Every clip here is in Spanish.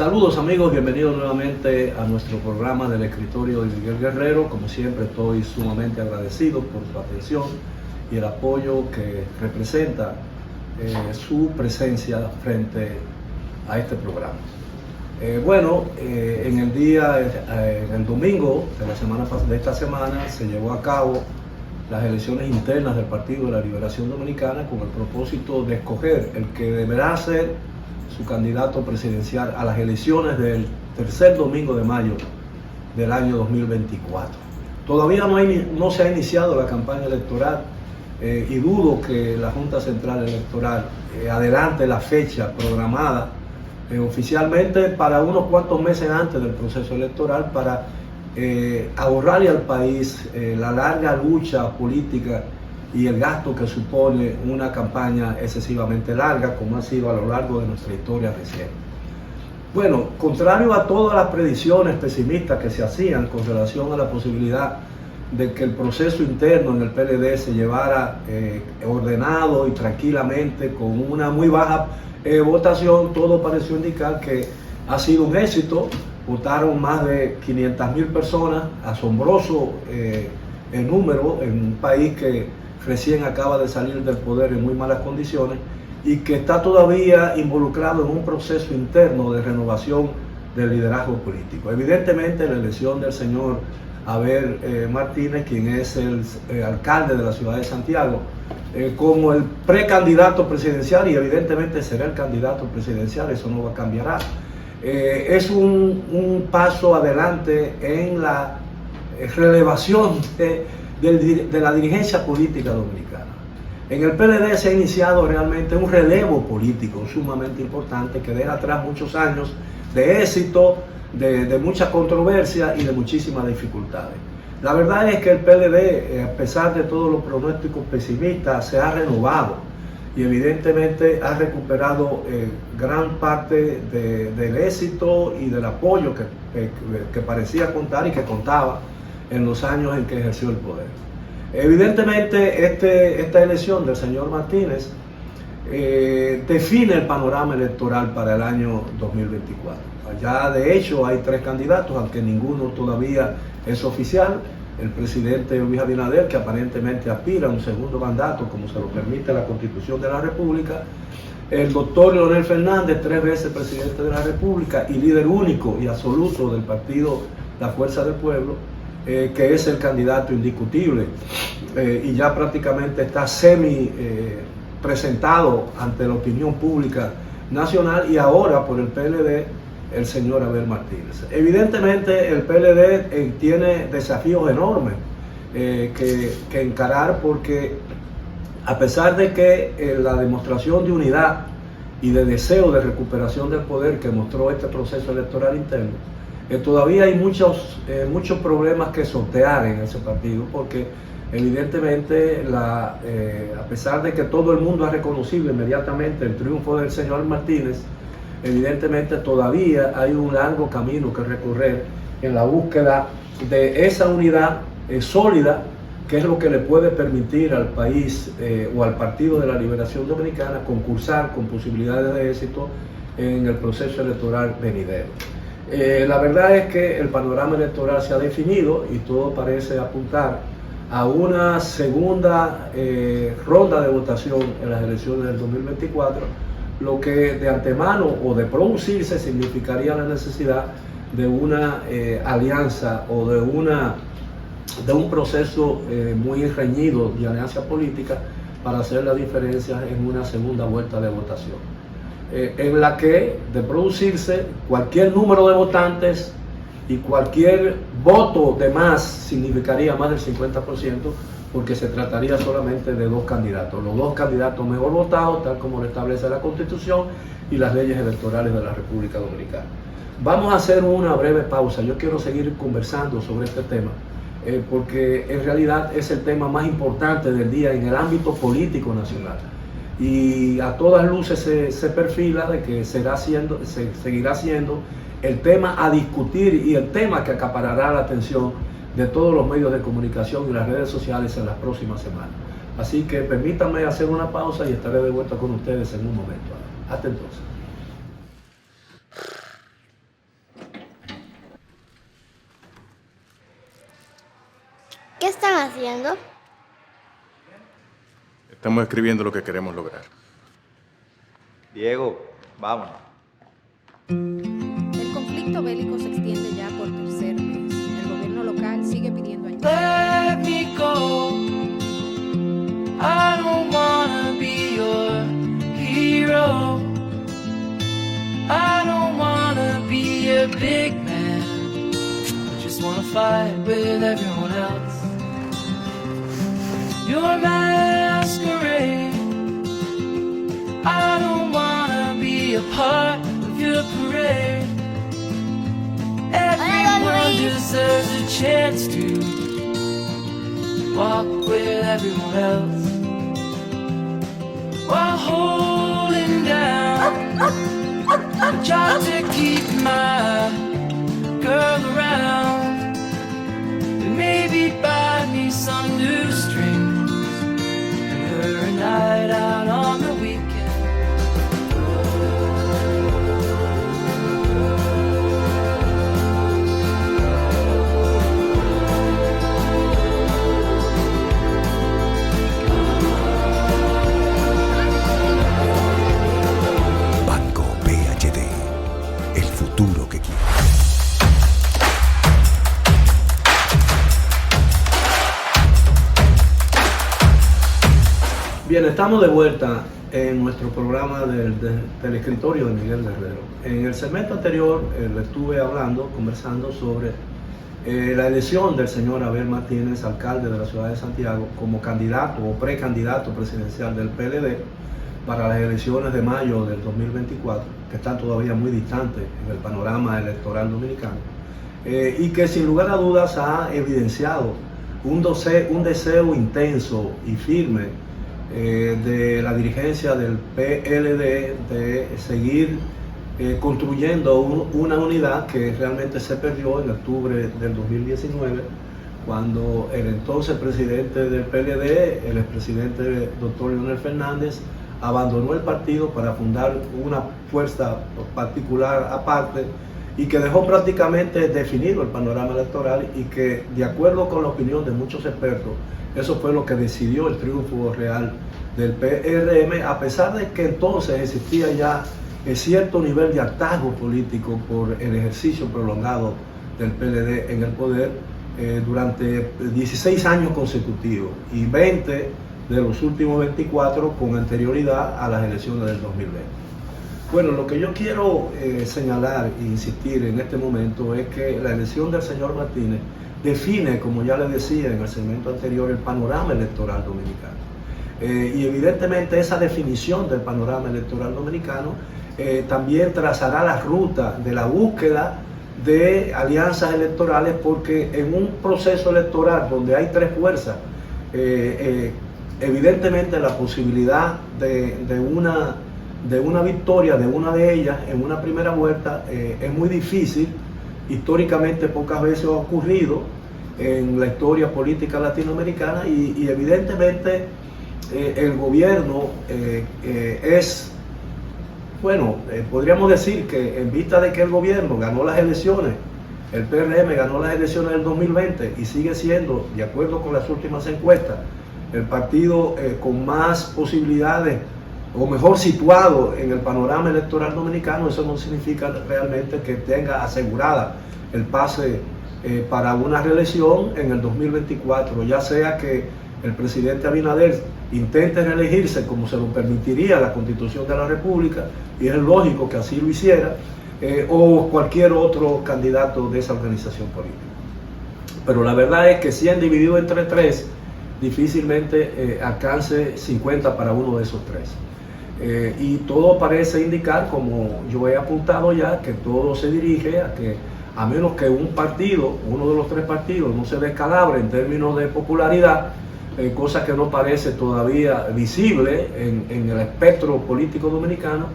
Saludos amigos, bienvenidos nuevamente a nuestro programa del escritorio de Miguel Guerrero. Como siempre estoy sumamente agradecido por su atención y el apoyo que representa su presencia frente a este programa. En el domingo de esta semana se llevó a cabo las elecciones internas del Partido de la Liberación Dominicana con el propósito de escoger el que deberá ser su candidato presidencial a las elecciones del tercer domingo de mayo del año 2024. Todavía no se ha iniciado la campaña electoral y dudo que la Junta Central Electoral adelante la fecha programada oficialmente para unos cuantos meses antes del proceso electoral para ahorrarle al país la larga lucha política y el gasto que supone una campaña excesivamente larga, como ha sido a lo largo de nuestra historia reciente. Bueno, contrario a todas las predicciones pesimistas que se hacían con relación a la posibilidad de que el proceso interno en el PLD se llevara ordenado y tranquilamente con una muy baja votación, todo pareció indicar que ha sido un éxito. Votaron más de 500.000 personas, asombroso el número en un país que recién acaba de salir del poder en muy malas condiciones y que está todavía involucrado en un proceso interno de renovación del liderazgo político. Evidentemente la elección del señor Abel Martínez, quien es el alcalde de la ciudad de Santiago, como el precandidato presidencial, y evidentemente será el candidato presidencial, eso no cambiará. Es un paso adelante en la relevación de la dirigencia política dominicana. En el PLD se ha iniciado realmente un relevo político sumamente importante que deja atrás muchos años de éxito, de mucha controversia y de muchísimas dificultades. La verdad es que el PLD, a pesar de todos los pronósticos pesimistas, se ha renovado y evidentemente ha recuperado gran parte del éxito y del apoyo que parecía contar y que contaba en los años en que ejerció el poder. Evidentemente esta elección del señor Martínez define el panorama electoral para el año 2024. Ya de hecho hay 3 candidatos, aunque ninguno todavía es oficial. El presidente Luis Abinader, que aparentemente aspira a un segundo mandato, como se lo permite la Constitución de la República. El doctor Leonel Fernández, 3 veces presidente de la República y líder único y absoluto del partido La Fuerza del Pueblo, que es el candidato indiscutible y ya prácticamente está presentado ante la opinión pública nacional, y ahora por el PLD el señor Abel Martínez. Evidentemente el PLD tiene desafíos enormes que encarar, porque a pesar de que la demostración de unidad y de deseo de recuperación del poder que mostró este proceso electoral interno, todavía hay muchos problemas que sortear en ese partido, porque evidentemente a pesar de que todo el mundo ha reconocido inmediatamente el triunfo del señor Martínez, evidentemente todavía hay un largo camino que recorrer en la búsqueda de esa unidad sólida, que es lo que le puede permitir al país o al Partido de la Liberación Dominicana concursar con posibilidades de éxito en el proceso electoral venidero. La verdad es que el panorama electoral se ha definido y todo parece apuntar a una segunda ronda de votación en las elecciones del 2024, lo que de antemano o de producirse significaría la necesidad de una alianza o de un proceso muy reñido de alianza política para hacer la diferencia en una segunda vuelta de votación, en la que de producirse cualquier número de votantes y cualquier voto de más significaría más del 50%, porque se trataría solamente de 2 candidatos, los 2 candidatos mejor votados, tal como lo establece la Constitución y las leyes electorales de la República Dominicana. Vamos a hacer una breve pausa. Yo quiero seguir conversando sobre este tema, porque en realidad es el tema más importante del día en el ámbito político nacional. Y a todas luces se perfila de que seguirá siendo el tema a discutir y el tema que acaparará la atención de todos los medios de comunicación y las redes sociales en las próximas semanas. Así que permítanme hacer una pausa y estaré de vuelta con ustedes en un momento. Hasta entonces. ¿Qué están haciendo? Estamos escribiendo lo que queremos lograr. Diego, vámonos. El conflicto bélico se extiende ya por tercer mes. El gobierno local sigue pidiendo ayuda. Let me go. I don't wanna be your hero. I don't wanna be a big man. I just wanna fight with everyone else. Your masquerade. I don't wanna be a part of your parade. Everyone deserves a chance to walk with everyone else while holding down a job to keep my girl around and maybe buy me some new strings and her a night out on the weekend. Banco BHD, el futuro que quiere. Bien, estamos de vuelta en nuestro programa del escritorio de Miguel Guerrero. En el segmento anterior le estuve conversando sobre la elección del señor Abel Martínez, alcalde de la ciudad de Santiago, como candidato o precandidato presidencial del PLD para las elecciones de mayo del 2024, que están todavía muy distantes en el panorama electoral dominicano, y que sin lugar a dudas ha evidenciado un deseo intenso y firme de la dirigencia del PLD de seguir construyendo una unidad que realmente se perdió en octubre del 2019, cuando el entonces presidente del PLD, el expresidente doctor Leonel Fernández, abandonó el partido para fundar una fuerza particular aparte y que dejó prácticamente definido el panorama electoral, y que, de acuerdo con la opinión de muchos expertos, eso fue lo que decidió el triunfo real del PRM, a pesar de que entonces existía ya cierto nivel de hartazgo político por el ejercicio prolongado del PLD en el poder durante 16 años consecutivos y 20 de los últimos 24 con anterioridad a las elecciones del 2020. Bueno, lo que yo quiero señalar e insistir en este momento es que la elección del señor Martínez define, como ya le decía en el segmento anterior, el panorama electoral dominicano. Y evidentemente esa definición del panorama electoral dominicano también trazará la ruta de la búsqueda de alianzas electorales, porque en un proceso electoral donde hay tres fuerzas, evidentemente la posibilidad de una victoria de una de ellas en una primera vuelta es muy difícil. Históricamente pocas veces ha ocurrido en la historia política latinoamericana, y evidentemente el gobierno podríamos decir que, en vista de que el gobierno ganó las elecciones, el PRM ganó las elecciones del 2020 y sigue siendo, de acuerdo con las últimas encuestas, el partido con más posibilidades o mejor situado en el panorama electoral dominicano, eso no significa realmente que tenga asegurada el pase para una reelección en el 2024, ya sea que el presidente Abinader intente reelegirse como se lo permitiría la Constitución de la República, y es lógico que así lo hiciera, o cualquier otro candidato de esa organización política. Pero la verdad es que, si han dividido entre tres, difícilmente alcance 50 para uno de esos tres. Y todo parece indicar, como yo he apuntado ya, que todo se dirige a que, a menos que un partido, uno de los tres partidos, no se descalabre en términos de popularidad, cosa que no parece todavía visible en el espectro político dominicano,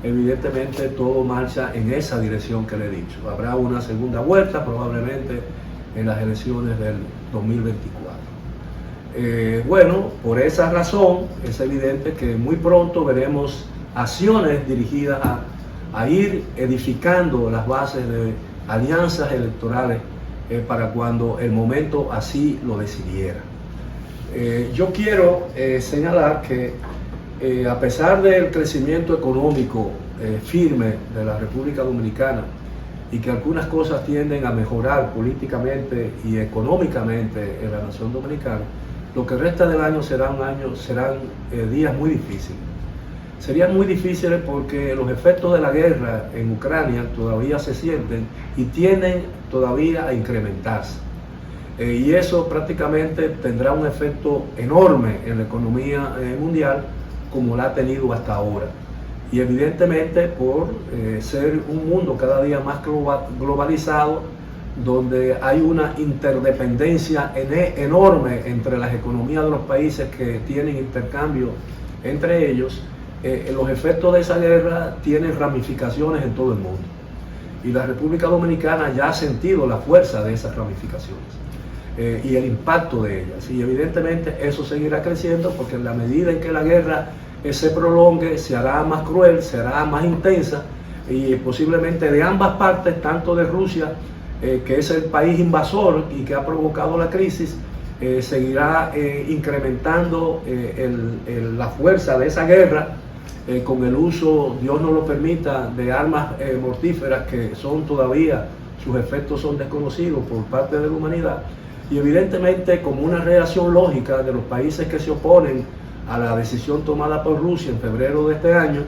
evidentemente todo marcha en esa dirección que le he dicho. Habrá una segunda vuelta probablemente en las elecciones del 2024. Bueno, por esa razón es evidente que muy pronto veremos acciones dirigidas a ir edificando las bases de alianzas electorales para cuando el momento así lo decidiera. Yo quiero señalar que a pesar del crecimiento económico firme de la República Dominicana y que algunas cosas tienden a mejorar políticamente y económicamente en la nación dominicana, lo que resta del año serán días muy difíciles. Serían muy difíciles porque los efectos de la guerra en Ucrania todavía se sienten y tienden todavía a incrementarse. Y eso prácticamente tendrá un efecto enorme en la economía mundial como la ha tenido hasta ahora. Y evidentemente por ser un mundo cada día más globalizado, donde hay una interdependencia enorme entre las economías de los países que tienen intercambio entre ellos, los efectos de esa guerra tienen ramificaciones en todo el mundo. Y la República Dominicana ya ha sentido la fuerza de esas ramificaciones y el impacto de ellas. Y evidentemente eso seguirá creciendo porque en la medida en que la guerra se prolongue, se hará más cruel, se hará más intensa y posiblemente de ambas partes, tanto de Rusia, que es el país invasor y que ha provocado la crisis, seguirá incrementando la fuerza de esa guerra con el uso, Dios no lo permita, de armas mortíferas que son todavía, sus efectos son desconocidos por parte de la humanidad. Y evidentemente como una reacción lógica de los países que se oponen a la decisión tomada por Rusia en febrero de este año,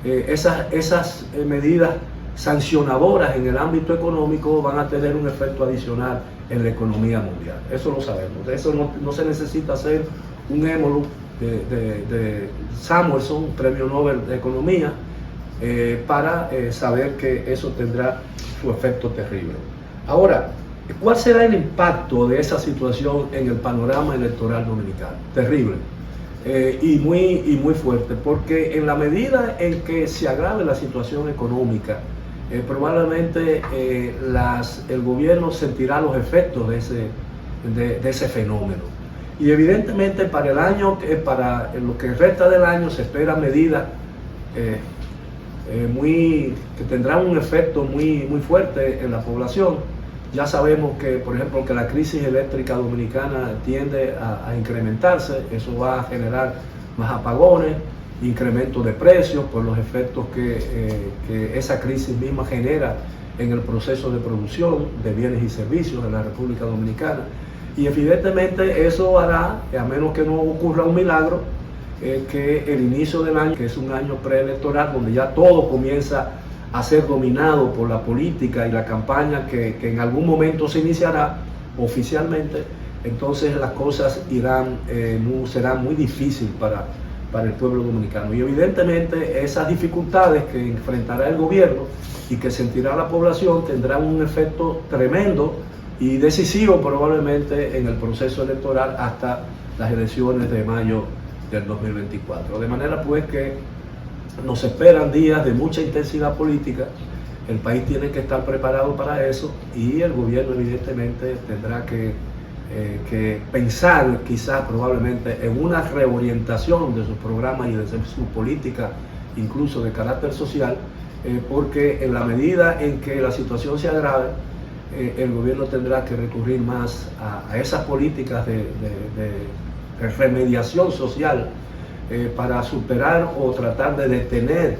esas medidas sancionadoras en el ámbito económico van a tener un efecto adicional en la economía mundial. Eso lo sabemos. De eso no se necesita hacer un émulo de Samuelson, premio Nobel de Economía, para saber que eso tendrá su efecto terrible. Ahora, ¿cuál será el impacto de esa situación en el panorama electoral dominicano? Terrible. Y muy fuerte, porque en la medida en que se agrave la situación económica, probablemente el gobierno sentirá los efectos de ese fenómeno. Y evidentemente para lo que resta del año se esperan medidas que tendrán un efecto muy fuerte en la población. Ya sabemos que, por ejemplo, que la crisis eléctrica dominicana tiende a incrementarse. Eso va a generar más apagones, incremento de precios por los efectos que esa crisis misma genera en el proceso de producción de bienes y servicios en la República Dominicana. Y evidentemente eso hará, a menos que no ocurra un milagro, que el inicio del año, que es un año preelectoral, donde ya todo comienza a ser dominado por la política y la campaña que en algún momento se iniciará oficialmente, entonces las cosas serán muy difíciles para el pueblo dominicano. Y evidentemente esas dificultades que enfrentará el gobierno y que sentirá la población tendrán un efecto tremendo y decisivo probablemente en el proceso electoral hasta las elecciones de mayo del 2024. De manera pues que nos esperan días de mucha intensidad política, el país tiene que estar preparado para eso y el gobierno evidentemente tendrá que pensar quizás probablemente en una reorientación de sus programas y de su política, incluso de carácter social, porque en la medida en que la situación se agrave, el gobierno tendrá que recurrir más a esas políticas de remediación social para superar o tratar de detener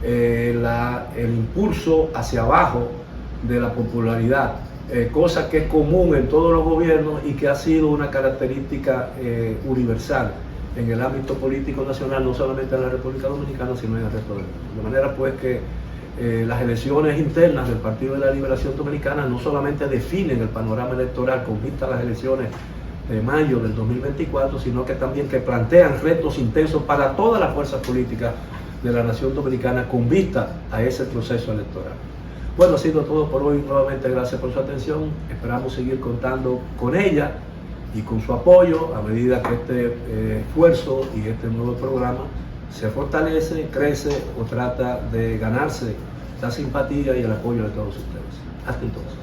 el impulso hacia abajo de la popularidad, cosa que es común en todos los gobiernos y que ha sido una característica universal en el ámbito político nacional, no solamente en la República Dominicana, sino en el resto del mundo. De manera pues que las elecciones internas del Partido de la Liberación Dominicana no solamente definen el panorama electoral con vista a las elecciones de mayo del 2024, sino que también que plantean retos intensos para todas las fuerzas políticas de la nación dominicana con vista a ese proceso electoral. Bueno, ha sido todo por hoy. Nuevamente gracias por su atención. Esperamos seguir contando con ella y con su apoyo a medida que este esfuerzo y este nuevo programa se fortalece, crece o trata de ganarse la simpatía y el apoyo de todos ustedes. Hasta entonces.